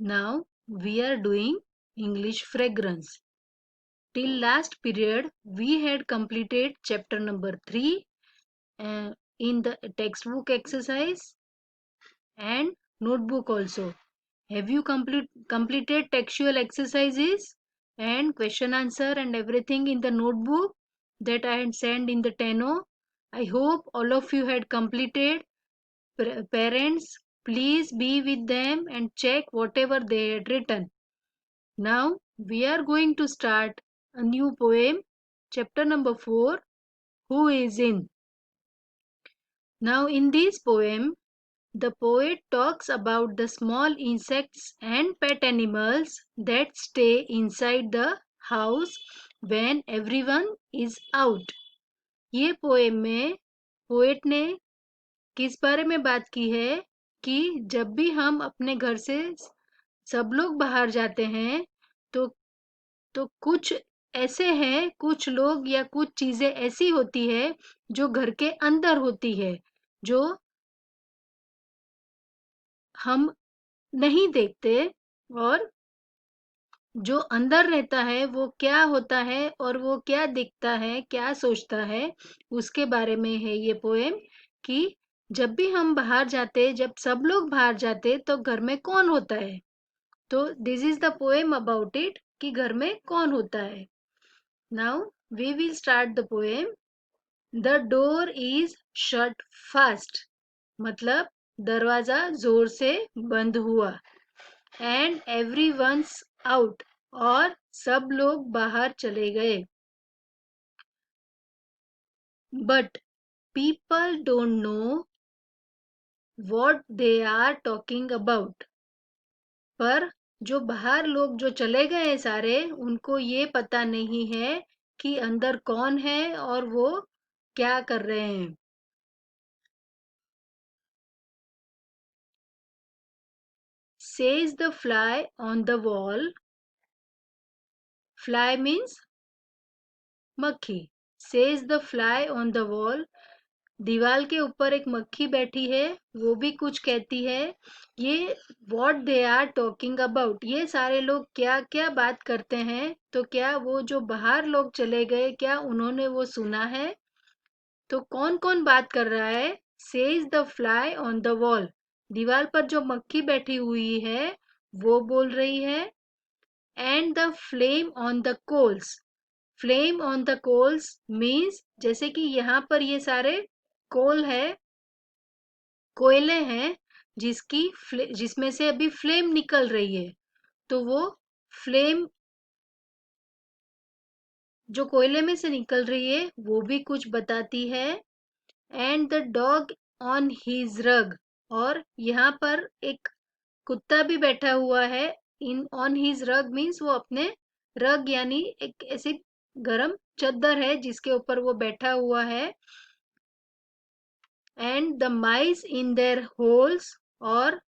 Now we are doing English fragrance. Till last period, we had completed chapter number 3 in the textbook exercise and notebook also. Have you completed textual exercises and question answer and everything in the notebook that I had sent in the Teno? I hope all of you had completed. Parents, please be with them and check whatever they had written. Now we are going to start a new poem, chapter number 4, Who is in? Now in this poem, the poet talks about the small insects and pet animals that stay inside the house when everyone is out. ये poem में poet ने किस बारे में बात की है कि जब भी हम अपने घर से सब लोग बाहर जाते हैं तो कुछ ऐसे हैं, कुछ लोग या कुछ चीजें ऐसी होती है जो घर के अंदर होती है, जो हम नहीं देखते, और जो अंदर रहता है वो क्या होता है और वो क्या दिखता है, क्या सोचता है, उसके बारे में है ये पोएम कि जब भी हम बाहर जाते, जब सब लोग बाहर जाते तो घर में कौन होता है। तो this is the poem about it कि घर में कौन होता है। Now we will start the poem. The door is shut fast, मतलब दरवाजा जोर से बंद हुआ। एंड एवरी वंस आउट, और सब लोग बाहर चले गए। But people don't know what they are talking about, पर जो बाहर लोग जो चले गए हैं सारे, उनको ये पता नहीं है कि अंदर कौन है और वो क्या कर रहे हैं। Says the fly on the wall, fly means मक्खी। Says the fly on the wall, दीवार के ऊपर एक मक्खी बैठी है, वो भी कुछ कहती है। ये what they are talking about, ये सारे लोग क्या क्या बात करते हैं, तो क्या वो जो बाहर लोग चले गए, क्या उन्होंने वो सुना है। तो कौन कौन बात कर रहा है। Says the fly on the wall, दीवार पर जो मक्खी बैठी हुई है वो बोल रही है। And the flame on the coals, flame on the coals means जैसे कि यहाँ पर ये सारे कोल है, कोयले हैं, जिसमें से अभी फ्लेम निकल रही है, तो वो फ्लेम जो कोयले में से निकल रही है वो भी कुछ बताती है। And the dog on his रग, और यहाँ पर एक कुत्ता भी बैठा हुआ है। इन ऑन हिज रग मीन्स वो अपने रग यानी एक ऐसी गरम चद्दर है जिसके ऊपर वो बैठा हुआ है। And the mice in their holes, और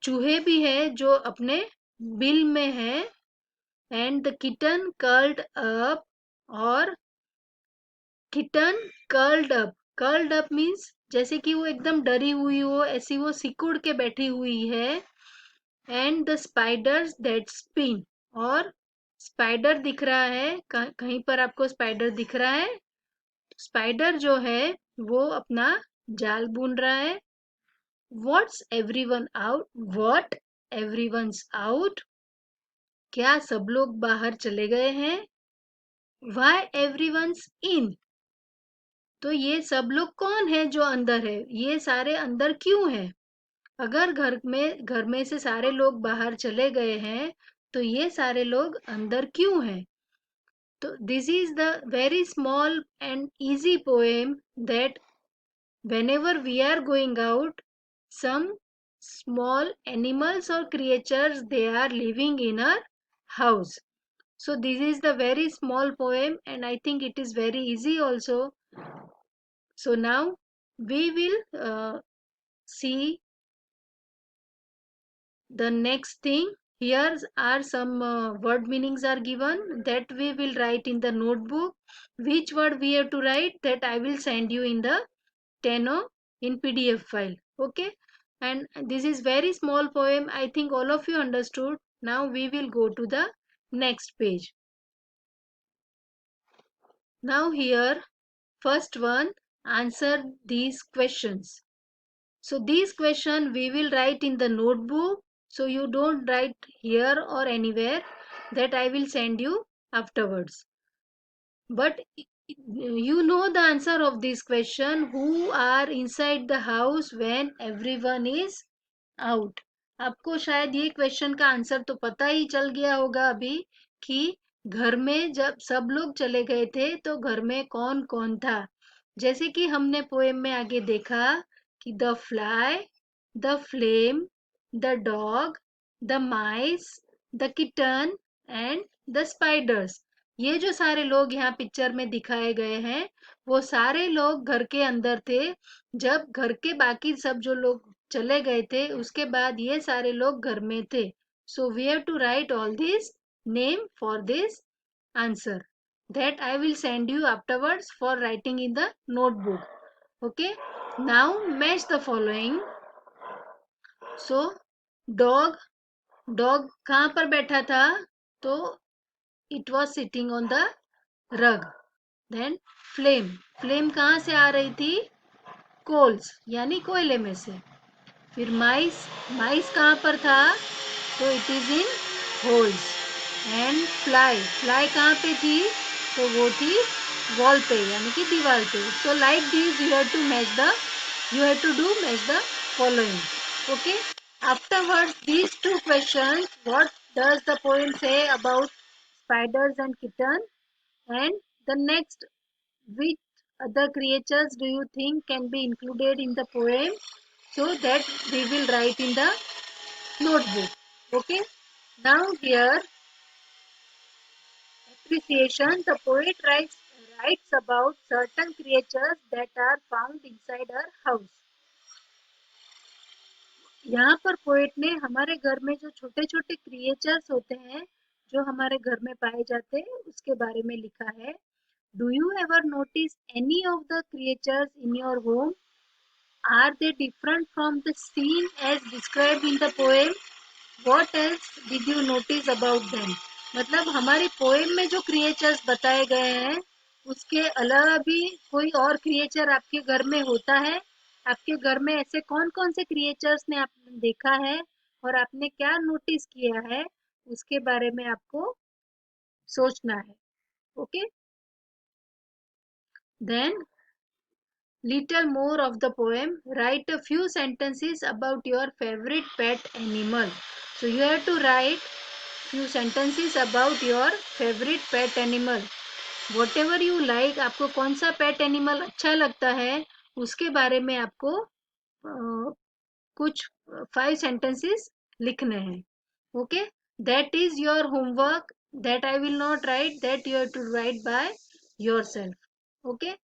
चूहे भी है जो अपने बिल में है। And the kitten curled up, और किटन कर्ल्ड अप मीन्स जैसे कि वो एकदम डरी हुई हो, ऐसी वो सिकुड़ के बैठी हुई है। And the spiders that spin, और स्पाइडर दिख रहा है, कहीं पर आपको स्पाइडर दिख रहा है। स्पाइडर जो है वो अपना जाल बुन रहा है। What's everyone out, what everyone's out, क्या सब लोग बाहर चले गए हैं। व्हाई एवरीवनस इन, तो ये सब लोग कौन है जो अंदर है, ये सारे अंदर क्यों है। अगर घर में से सारे लोग बाहर चले गए हैं तो ये सारे लोग अंदर क्यों हैं। तो this is the very small and easy poem that whenever we are going out, some small animals or creatures they are living in our house. So this is the very small poem and I think it is very easy also. So now we will see the next thing. Here are some word meanings are given that we will write in the notebook. Which word we have to write, that I will send you in the Teno in PDF file. Okay. and this is very small poem. I think all of you understood. Now we will go to the next page. Now here, first one, answer these questions. So these questions we will write in the notebook. So you don't write here or anywhere, that I will send you afterwards. But you know the answer of this question. Who are inside the house when everyone is out? आपको शायद ये question का answer तो पता ही चल गया होगा अभी, कि घर में जब सब लोग चले गए थे तो घर में कौन कौन था। जैसे कि हमने पोएम में आगे देखा कि the fly, the flame, the dog, the mice, the kitten and the spiders. ये जो सारे लोग यहाँ पिक्चर में दिखाए गए हैं, वो सारे लोग घर के अंदर थे। जब घर के बाकी सब जो लोग चले गए थे, उसके बाद ये सारे लोग घर में थे। So we have to write all this name for this answer that I will send you afterwards for writing in the notebook. Okay, now match the following. So dog, dog कहाँ पर बैठा था? तो it was sitting on the rug. Then flame, flame कहाँ से आ रही थी? Coles यानी कोयले में से। फिर माइस, माइस कहाँ पर था? तो it is in holes. And fly, fly कहाँ पे थी? तो वो थी वॉल पे यानी कि दीवार पे। So like this you have to match the, you have to do match the following. Okay, afterwards these two questions, what does the poem say about spiders and kitten, and the next, which other creatures do you think can be included in the poem, so that we will write in the notebook. Okay, now here, appreciation, the poet writes about certain creatures that are found inside our house. यहाँ पर poet ने हमारे घर में जो छोटे छोटे creatures होते हैं, जो हमारे घर में पाए जाते हैं, उसके बारे में लिखा है। Do you ever notice any of the creatures in your home? Are they different from the scene as described in the poem? What else did you notice about them? मतलब हमारी पोएम में जो क्रिएचर्स बताए गए हैं, उसके अलावा भी कोई और क्रिएचर आपके घर में होता है? आपके घर में ऐसे कौन कौन से क्रिएचर्स ने आपने देखा है और आपने क्या नोटिस किया है, उसके बारे में आपको सोचना है। Okay, then little more of the poem. Write a few sentences about your favorite pet animal. So you have to write few sentences about your favorite pet animal. Whatever you like, आपको कौन सा pet animal अच्छा लगता है, उसके बारे में आपको कुछ 5 sentences लिखने हैं। Okay, that is your homework, that I will not write, that you have to write by yourself. Okay,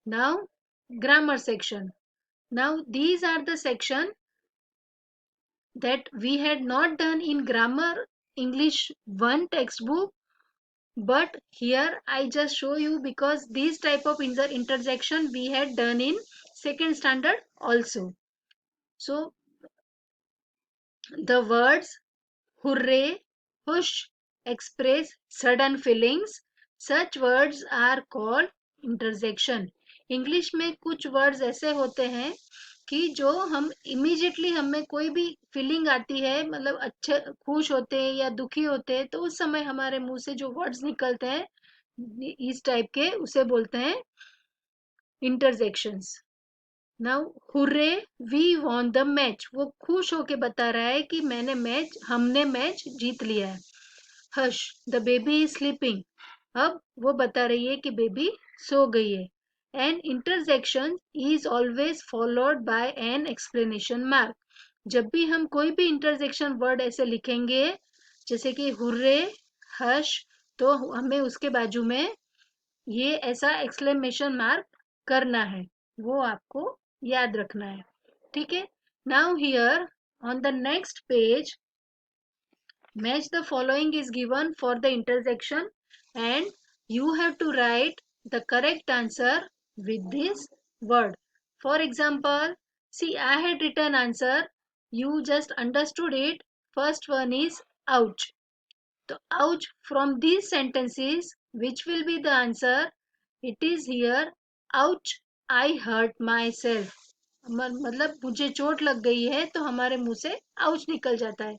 now grammar section. Now these are the section that we had not done in grammar English 1 textbook, but here I just show you because these type of interjection we had done in second standard also. So the words hooray, hush express sudden feelings. Such words are called interjection. English में कुछ words ऐसे होते हैं कि जो हम immediately, हमें कोई भी फीलिंग आती है, मतलब अच्छे खुश होते हैं या दुखी होते हैं, तो उस समय हमारे मुंह से जो वर्ड्स निकलते हैं इस टाइप के, उसे बोलते हैं interjections. Now hurray, we won the match, वो खुश होके बता रहा है कि हमने मैच जीत लिया है। Hush, the baby is sleeping, अब वो बता रही है कि बेबी सो गई है। An interjection is always followed by an explanation mark. जब भी हम कोई भी इंटरजेक्शन वर्ड ऐसे लिखेंगे, जैसे कि हुर्रे, हश, तो हमें उसके बाजू में ये ऐसा एक्सक्लेमेशन मार्क करना है, वो आपको याद रखना है। ठीक है, now here on the next page, match the following is given for the intersection, and you have to write the correct answer with this word. For example, see, I had written answer you just understood it. First one is ouch. So ouch, from these sentences, which will be the answer? It is here, ouch, I hurt myself. मतलब मुझे चोट लग गई है तो हमारे मुंह से ouch निकल जाता है.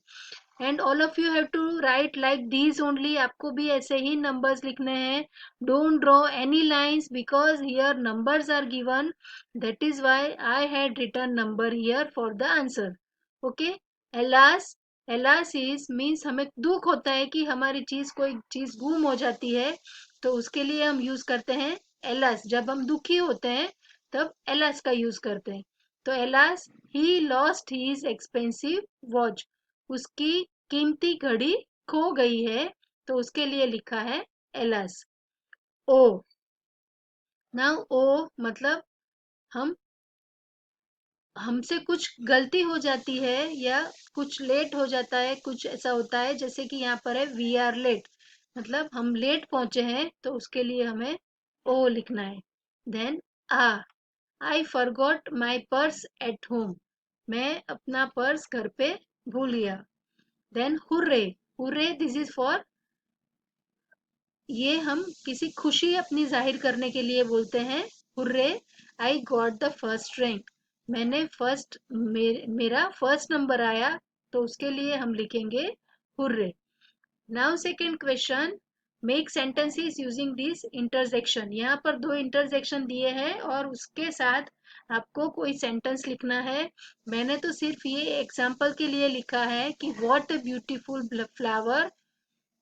And all of you have to write like these only. आपको भी ऐसे ही नंबर्स लिखने हैं. Don't draw any lines because here numbers are given. That is why I had written number here for the answer. Okay. Alas. Alas is means हमें दुख होता है कि हमारी चीज कोई चीज गुम हो जाती है, तो उसके लिए हम यूज करते हैं एलास. जब हम दुखी होते हैं तब एलास का यूज करते हैं. तो alas, he lost his expensive watch. उसकी कीमती घड़ी खो गई है, तो उसके लिए लिखा है एलास. ओ. नाउ ओ मतलब हम हमसे कुछ गलती हो जाती है या कुछ लेट हो जाता है, कुछ ऐसा होता है. जैसे कि यहाँ पर है वी आर लेट, मतलब हम लेट पहुंचे हैं, तो उसके लिए हमें ओ लिखना है. Then ah. I forgot my purse at home. मैं अपना पर्स घर पे भूल गया. Then hurray. Hurray this is for, ये हम किसी खुशी अपनी जाहिर करने के लिए बोलते हैं. Hurray, I got the first rank. मैंने मेरा फर्स्ट नंबर आया, तो उसके लिए हम लिखेंगे hurray. Now second question, make sentences using this interjection. यहाँ पर दो इंटरजेक्शन दिए हैं और उसके साथ आपको कोई सेंटेंस लिखना है. मैंने तो सिर्फ ये एग्जाम्पल के लिए लिखा है कि व्हाट अ ब्यूटीफुल फ्लावर.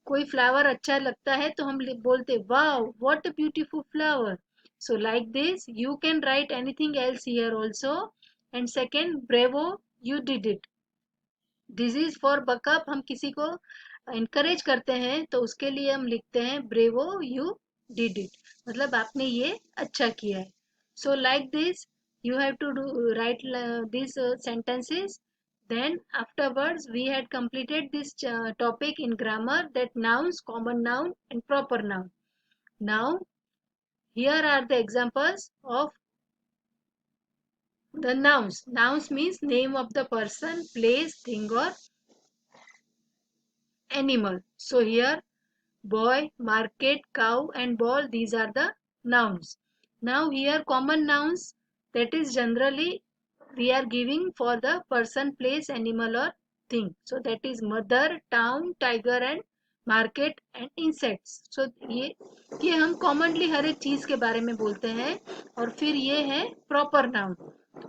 कोई फ्लावर अच्छा लगता है तो हम बोलते wow what a beautiful flower. So like this you can write anything else here also. And second, bravo, you did it. This is for buck up. हम किसी को इनकरेज करते हैं तो उसके लिए हम लिखते हैं ब्रेवो, यू डिड इट, मतलब आपने ये अच्छा किया है. सो like this you have to do write these sentences. Then afterwards we had completed this topic in grammar, that nouns, common noun and proper noun. Now here are the examples of the nouns. Nouns means name of the person, place, thing or animal. So here boy, market, cow and ball, these are the nouns. Now here common nouns, that is generally we are giving for the person, place, animal or thing. So that is mother, town, tiger and market and insects. So ये हम commonly हर एक चीज के बारे में बोलते हैं. और फिर ये है proper noun.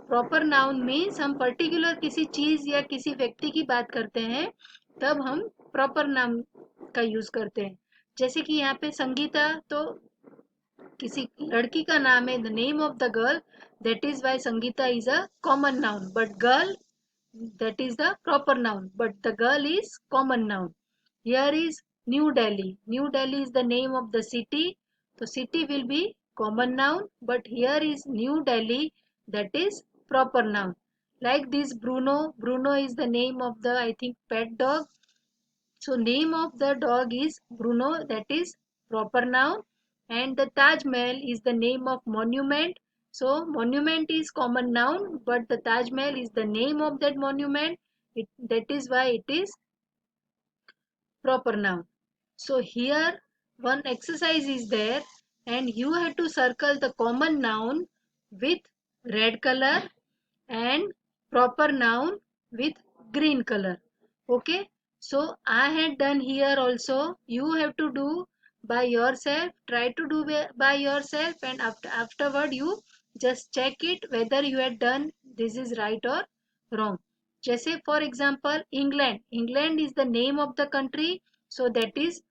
Proper noun means हम पर्टिकुलर किसी चीज या किसी व्यक्ति की बात करते हैं, तब हम प्रॉपर नाउन का यूज करते हैं. जैसे कि यहाँ पे संगीता तो किसी लड़की का नाम है, the name of the girl, that is why Sangeeta is a common noun, but girl, that is the proper noun, but the girl is common noun. Here is New Delhi. New Delhi is the name of the city, so city will be common noun, but here is New Delhi, that is proper noun. Like this Bruno. Bruno is the name of the, I think, pet dog, so name of the dog is Bruno, that is proper noun. And the Taj Mahal is the name of monument. So monument is common noun, but the Taj Mahal is the name of that monument. That is why it is proper noun. So here one exercise is there, and you have to circle the common noun with red color and proper noun with green color. Okay, so I had done here also. You have to do by yourself. Try to do by yourself, and afterward you just check it whether you had done this is right or wrong. जैसे for example England. England is the name of the country, so that is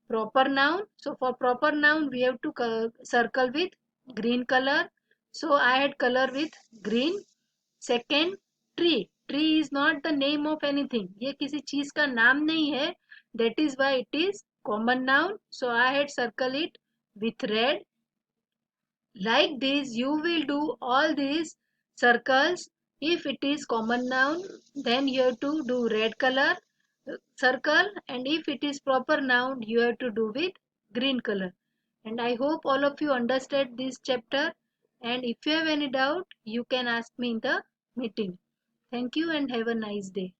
proper noun. So for proper noun we have to circle with green color. So I had color with green. Second, tree. Tree is not the name of anything. ये किसी चीज का नाम नहीं है. That is why it is common noun. So I had circle it with red. Like this, you will do all these circles. If it is common noun, then you have to do red color circle, and if it is proper noun, you have to do with green color. And I hope all of you understand this chapter. And if you have any doubt, you can ask me in the meeting. Thank you and have a nice day.